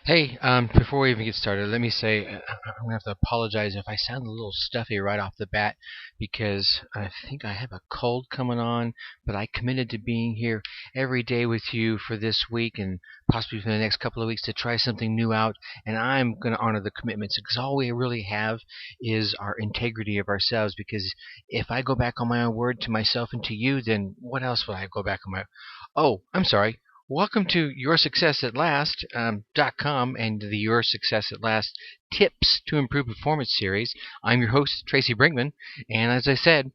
Hey, before we even get started, let me say I'm gonna have to apologize if I sound a little stuffy right off the bat because I think I have a cold coming on. But I committed to being here every day with you for this week and possibly for the next couple of weeks to try something new out. And I'm gonna honor the commitments because all we really have is our integrity of ourselves. Because if I go back on my own word to myself and to you, then what else would I go back on my? Oh, I'm sorry. Welcome to Your Success at Last .com and the Your Success at Last Tips to Improve Performance series. I'm your host, Tracy Brinkman, and as I said,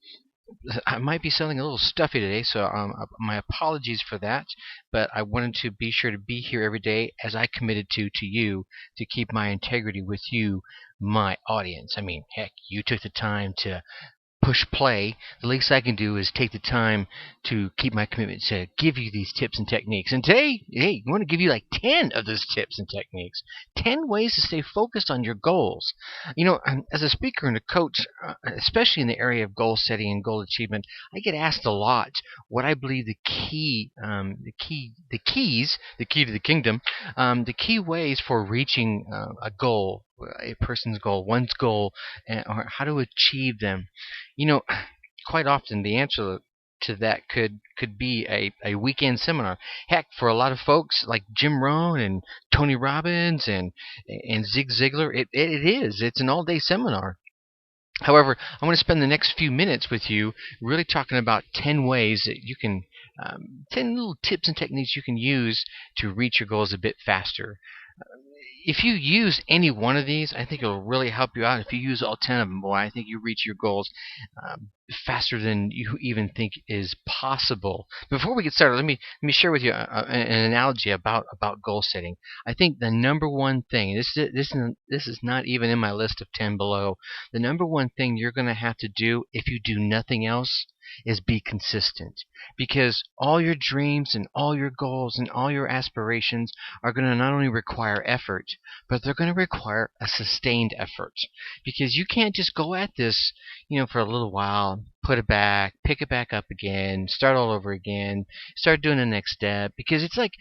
I might be sounding a little stuffy today, so my apologies for that. But I wanted to be sure to be here every day as I committed to you to keep my integrity with you, my audience. I mean, heck, you took the time to push play. The least I can do is take the time to keep my commitment to give you these tips and techniques. And today, hey, I want to give you like 10 of those tips and techniques. 10 ways to stay focused on your goals. As a speaker and a coach, especially in the area of goal setting and goal achievement, I get asked a lot what I believe the key to the kingdom, the key ways for reaching a goal, a person's goal, one's goal, or how to achieve them. You know, quite often the answer to that could be a weekend seminar. Heck, for a lot of folks like Jim Rohn and Tony Robbins and Zig Ziglar, it is. It's an all-day seminar. However, I want to spend the next few minutes with you really talking about 10 ways that you can, 10 little tips and techniques you can use to reach your goals a bit faster. If you use any one of these, I think it'll really help you out. If you use all 10 of them, boy, I think you reach your goals faster than you even think is possible. Before we get started, let me share with you an analogy about goal setting. I think the number one thing, this is not even in my list of 10 below. The number one thing you're going to have to do if you do nothing else is be consistent, because all your dreams and all your goals and all your aspirations are going to not only require effort, but they're going to require a sustained effort, because you can't just go at this, for a little while, put it back, pick it back up again, start all over again, start doing the next step, because it's like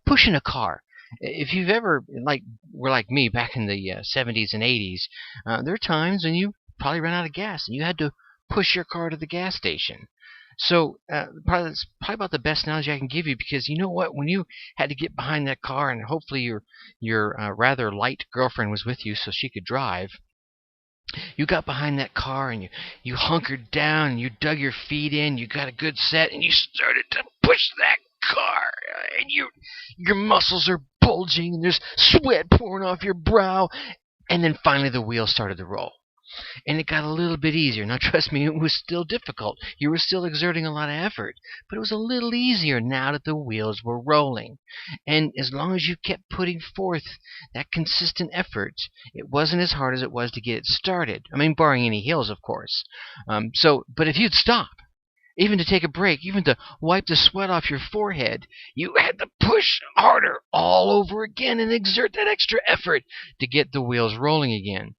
pushing a car. If you've ever were like me back in the 70s and 80s, there are times when you probably ran out of gas and you had to push your car to the gas station. So that's probably about the best analogy I can give you, because you know what? When you had to get behind that car, and hopefully your rather light girlfriend was with you so she could drive, you got behind that car and you hunkered down and you dug your feet in, you got a good set, and you started to push that car, and your muscles are bulging and there's sweat pouring off your brow, and then finally the wheels started to roll. And it got a little bit easier. Now, trust me, it was still difficult. You were still exerting a lot of effort. But it was a little easier now that the wheels were rolling. And as long as you kept putting forth that consistent effort, it wasn't as hard as it was to get it started. I mean, barring any hills, of course. But if you'd stop, even to take a break, even to wipe the sweat off your forehead, you had to push harder all over again and exert that extra effort to get the wheels rolling again.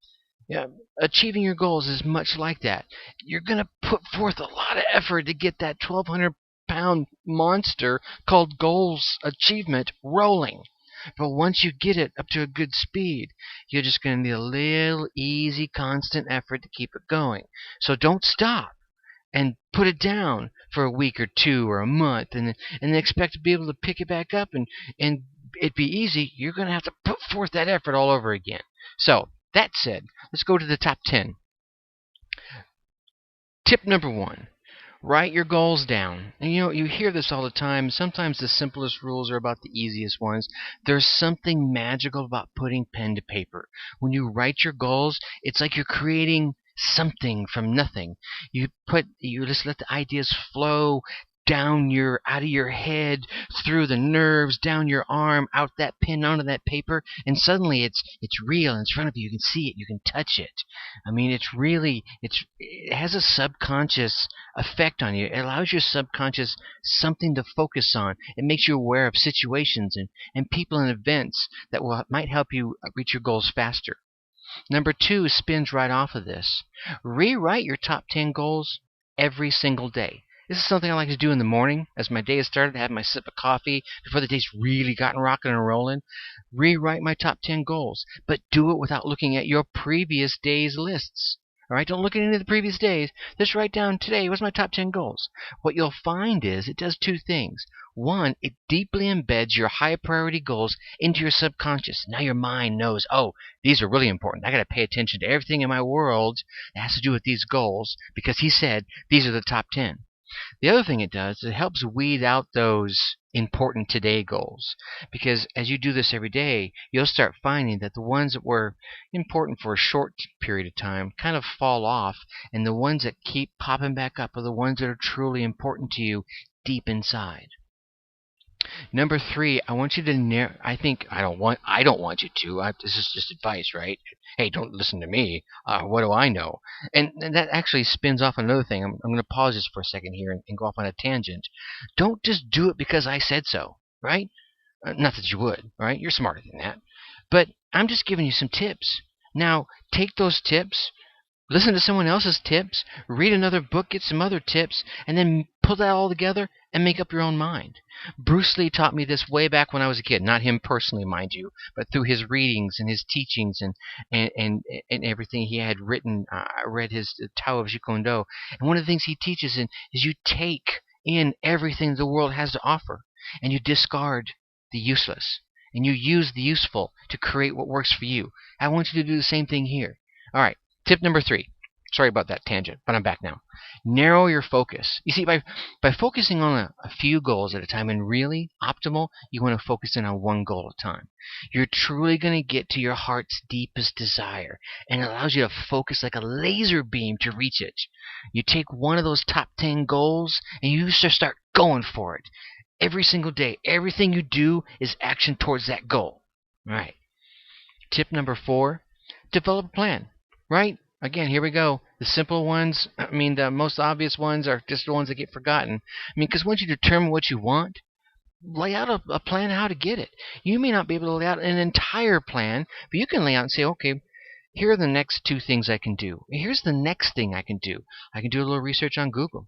Yeah, achieving your goals is much like that. You're going to put forth a lot of effort to get that 1,200-pound monster called goals achievement rolling. But once you get it up to a good speed, you're just going to need a little easy, constant effort to keep it going. So don't stop and put it down for a week or two or a month and then expect to be able to pick it back up and it be easy. You're going to have to put forth that effort all over again. So, that said, let's go to the top 10. Tip number 1. Write your goals down. And you hear this all the time. Sometimes the simplest rules are about the easiest ones. There's something magical about putting pen to paper. When you write your goals, it's like you're creating something from nothing. You just let the ideas flow out of your head, through the nerves, down your arm, out that pen, onto that paper, and suddenly it's real in front of you. You can see it, you can touch it. I mean, it has a subconscious effect on you. It allows your subconscious something to focus on. It makes you aware of situations and people and events that might help you reach your goals faster. Number 2 spins right off of this. Rewrite your top 10 goals every single day. This is something I like to do in the morning as my day has started, have my sip of coffee before the day's really gotten rocking and rolling. Rewrite my top 10 goals, but do it without looking at your previous day's lists. All right, don't look at any of the previous days. Just write down today, what's my top 10 goals? What you'll find is it does two things. One, it deeply embeds your high priority goals into your subconscious. Now your mind knows, oh, these are really important. I got to pay attention to everything in my world that has to do with these goals because he said these are the top 10. The other thing it does is it helps weed out those important today goals. Because as you do this every day, you'll start finding that the ones that were important for a short period of time kind of fall off, and the ones that keep popping back up are the ones that are truly important to you deep inside. Number 3, I want you to I don't want you to. This is just advice, right? Hey, don't listen to me. What do I know? And that actually spins off another thing. I'm going to pause this for a second here and go off on a tangent. Don't just do it because I said so, right? Not that you would, right? You're smarter than that. But I'm just giving you some tips. Now, take those tips, listen to someone else's tips, read another book, get some other tips, and then pull that all together and make up your own mind. Bruce Lee taught me this way back when I was a kid. Not him personally, mind you, but through his readings and his teachings and everything he had written. I read his Tao of Jeet Kune Do. And one of the things he teaches is you take in everything the world has to offer, and you discard the useless, and you use the useful to create what works for you. I want you to do the same thing here. All right. Tip number 3. Sorry about that tangent, but I'm back now. Narrow your focus. You see, by focusing on a few goals at a time, and really optimal, you want to focus in on one goal at a time. You're truly going to get to your heart's deepest desire, and it allows you to focus like a laser beam to reach it. You take one of those top 10 goals, and you just start going for it. Every single day, everything you do is action towards that goal. All right. Tip number 4, develop a plan. Right? Again, here we go. The simple ones, the most obvious ones are just the ones that get forgotten. Because once you determine what you want, lay out a plan how to get it. You may not be able to lay out an entire plan, but you can lay out and say, okay, here are the next 2 things I can do. Here's the next thing I can do. I can do a little research on Google.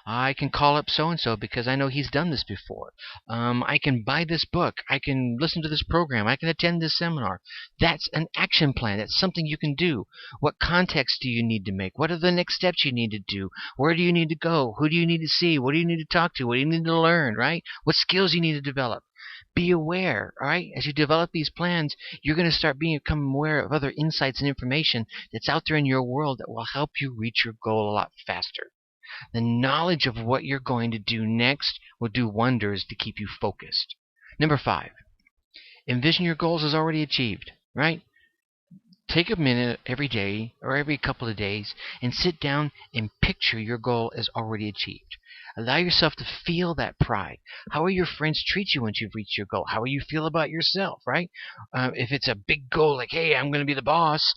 I can call up so-and-so because I know he's done this before. I can buy this book. I can listen to this program. I can attend this seminar. That's an action plan. That's something you can do. What context do you need to make? What are the next steps you need to do? Where do you need to go? Who do you need to see? What do you need to talk to? What do you need to learn, right? What skills you need to develop? Be aware, all right? As you develop these plans, you're going to start becoming aware of other insights and information that's out there in your world that will help you reach your goal a lot faster. The knowledge of what you're going to do next will do wonders to keep you focused. Number 5, envision your goals as already achieved, right? Take a minute every day or every couple of days and sit down and picture your goal as already achieved. Allow yourself to feel that pride. How will your friends treat you once you've reached your goal? How will you feel about yourself, right? If it's a big goal like, hey, I'm going to be the boss,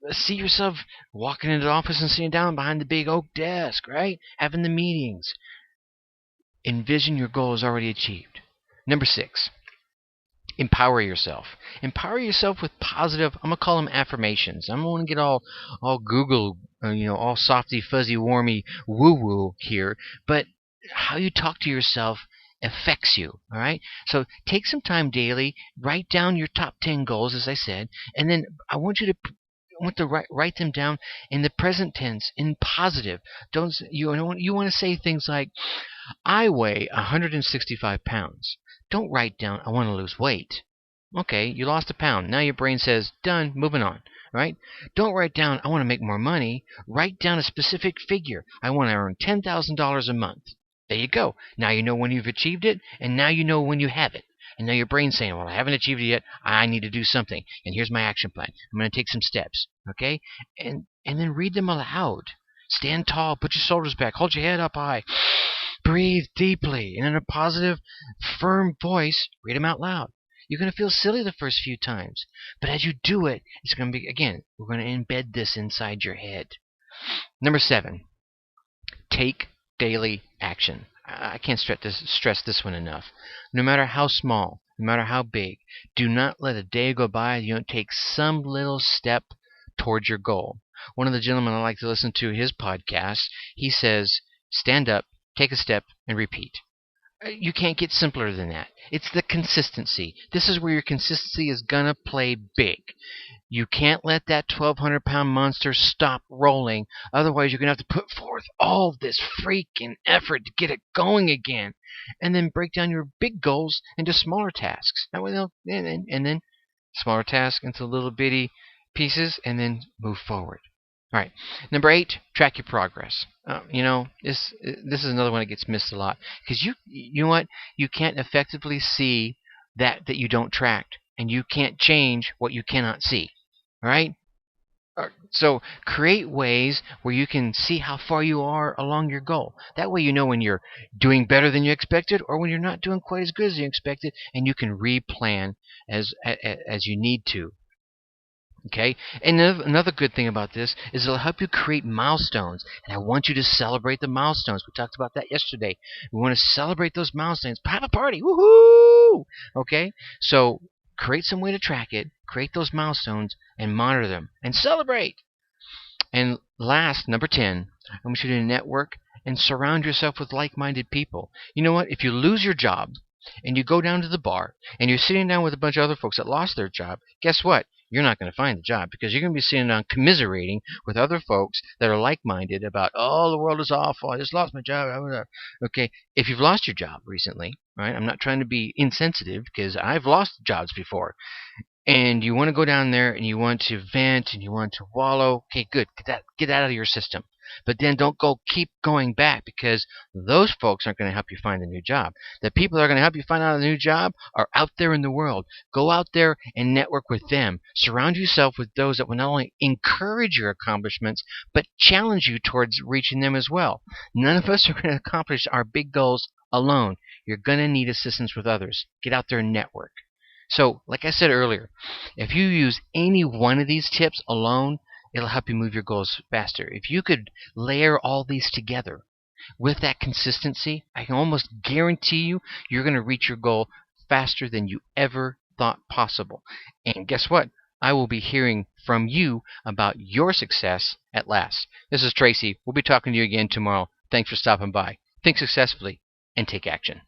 see yourself walking into the office and sitting down behind the big oak desk, right? Having the meetings. Envision your goal is already achieved. Number 6, empower yourself. Empower yourself with positive, I'm going to call them affirmations. I'm going to get all Google, all softy, fuzzy, warmy, woo-woo here. But how you talk to yourself affects you, all right? So take some time daily, write down your top 10 goals, as I said, and then I want to write them down in the present tense, in positive. You want to say things like, I weigh 165 pounds. Don't write down, I want to lose weight. Okay, you lost a pound. Now your brain says, done, moving on, right? Don't write down, I want to make more money. Write down a specific figure. I want to earn $10,000 a month. There you go. Now you know when you've achieved it, and now you know when you have it. And now your brain's saying, well, I haven't achieved it yet. I need to do something. And here's my action plan. I'm going to take some steps. Okay? And then read them aloud. Stand tall. Put your shoulders back. Hold your head up high. Breathe deeply. And in a positive, firm voice, read them out loud. You're going to feel silly the first few times. But as you do it, it's going to be, again, we're going to embed this inside your head. Number 7, take daily action. I can't stress this one enough. No matter how small, no matter how big, do not let a day go by you don't take some little step towards your goal. One of the gentlemen I like to listen to his podcast, he says, stand up, take a step, and repeat. You can't get simpler than that. It's the consistency. This is where your consistency is going to play big. You can't let that 1,200-pound monster stop rolling. Otherwise, you're going to have to put forth all this freaking effort to get it going again. And then break down your big goals into smaller tasks. That way and then smaller tasks into little bitty pieces, and then move forward. All right. Number 8, track your progress. This is another one that gets missed a lot, because you know what, you can't effectively see that you don't track, and you can't change what you cannot see. All right. So create ways where you can see how far you are along your goal. That way you know when you're doing better than you expected, or when you're not doing quite as good as you expected, and you can replan as you need to. Okay, and another good thing about this is it'll help you create milestones, and I want you to celebrate the milestones. We talked about that yesterday. We want to celebrate those milestones. Have a party, woohoo! Okay, so create some way to track it, create those milestones, and monitor them, and celebrate. And last, number 10, I want you to network and surround yourself with like-minded people. You know what? If you lose your job and you go down to the bar and you're sitting down with a bunch of other folks that lost their job, guess what? You're not going to find the job, because you're going to be sitting down commiserating with other folks that are like-minded about, oh, the world is awful, I just lost my job. Okay, if you've lost your job recently, right? I'm not trying to be insensitive, because I've lost jobs before. And you want to go down there and you want to vent and you want to wallow. Okay, good. Get that out of your system. But then don't keep going back, because those folks aren't going to help you find a new job. The people that are going to help you find out a new job are out there in the world. Go out there and network with them. Surround yourself with those that will not only encourage your accomplishments, but challenge you towards reaching them as well. None of us are going to accomplish our big goals alone. You're going to need assistance with others. Get out there and network. So, like I said earlier, if you use any one of these tips alone, it'll help you move your goals faster. If you could layer all these together with that consistency, I can almost guarantee you're going to reach your goal faster than you ever thought possible. And guess what? I will be hearing from you about your success at last. This is Tracy. We'll be talking to you again tomorrow. Thanks for stopping by. Think successfully and take action.